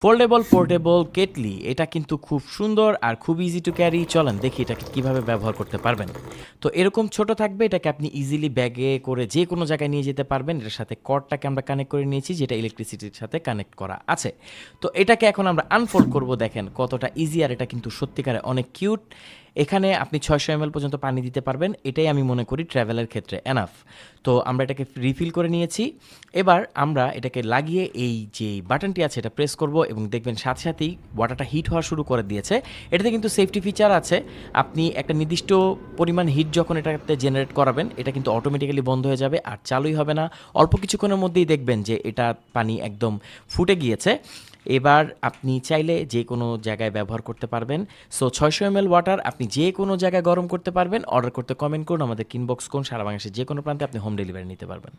Foldable portable kettle এটা কিন্তু খুব সুন্দর আর খুব ইজি টু ক্যারি। চলেন দেখি এটাকে কিভাবে ব্যবহার করতে পারবেন। তো এরকম ছোট থাকবে, এটাকে আপনি ইজিলি ব্যাগে করে যে কোনো জায়গায় নিয়ে যেতে পারবেন। এটার সাথে কর্ডটাকে আমরা কানেক্ট করে নিয়েছি, যেটা ইলেকট্রিসিটির সাথে কানেক্ট করা আছে। তো এটাকে এখন আমরা আনফোল্ড করব, দেখেন কতটা ইজি, আর এটা কিন্তু সত্যিকারে অনেক কিউট। এখানে আপনি 600 ml পর্যন্ত পানি দিতে পারবেন, এটাই আমি মনে করি ট্রাভেলের ক্ষেত্রে এনাফ। তো আমরা এটাকে রিফিল করে নিয়েছি। এবার আমরা এটাকে লাগিয়ে এই যে বাটনটি আছে এটা প্রেস করব এবং দেখবেন সাথে সাথেই ওয়াটারটা হিট হওয়া শুরু করে দিয়েছে। এটাতে কিন্তু সেফটি ফিচার আছে, আপনি একটা নির্দিষ্ট পরিমাণ হিট যখন এটাতে জেনারেট করাবেন এটা কিন্তু অটোমেটিক্যালি বন্ধ হয়ে যাবে আর চালুই হবে না। অল্প কিছুক্ষণের মধ্যেই দেখবেন যে এটা পানি একদম ফুটে গিয়েছে। এবার আপনি চাইলে যে কোনো জায়গায় ব্যবহার করতে পারবেন। সো 600 ml ওয়াটার আপনি যে কোনো জায়গায় গরম করতে পারবেন। অর্ডার করতে কমেন্ট করুন, আমাদের ইনবক্স করুন, সারা বাংলাদেশের যে কোনো প্রান্তে আপনি হোম ডেলিভারি নিতে পারবেন।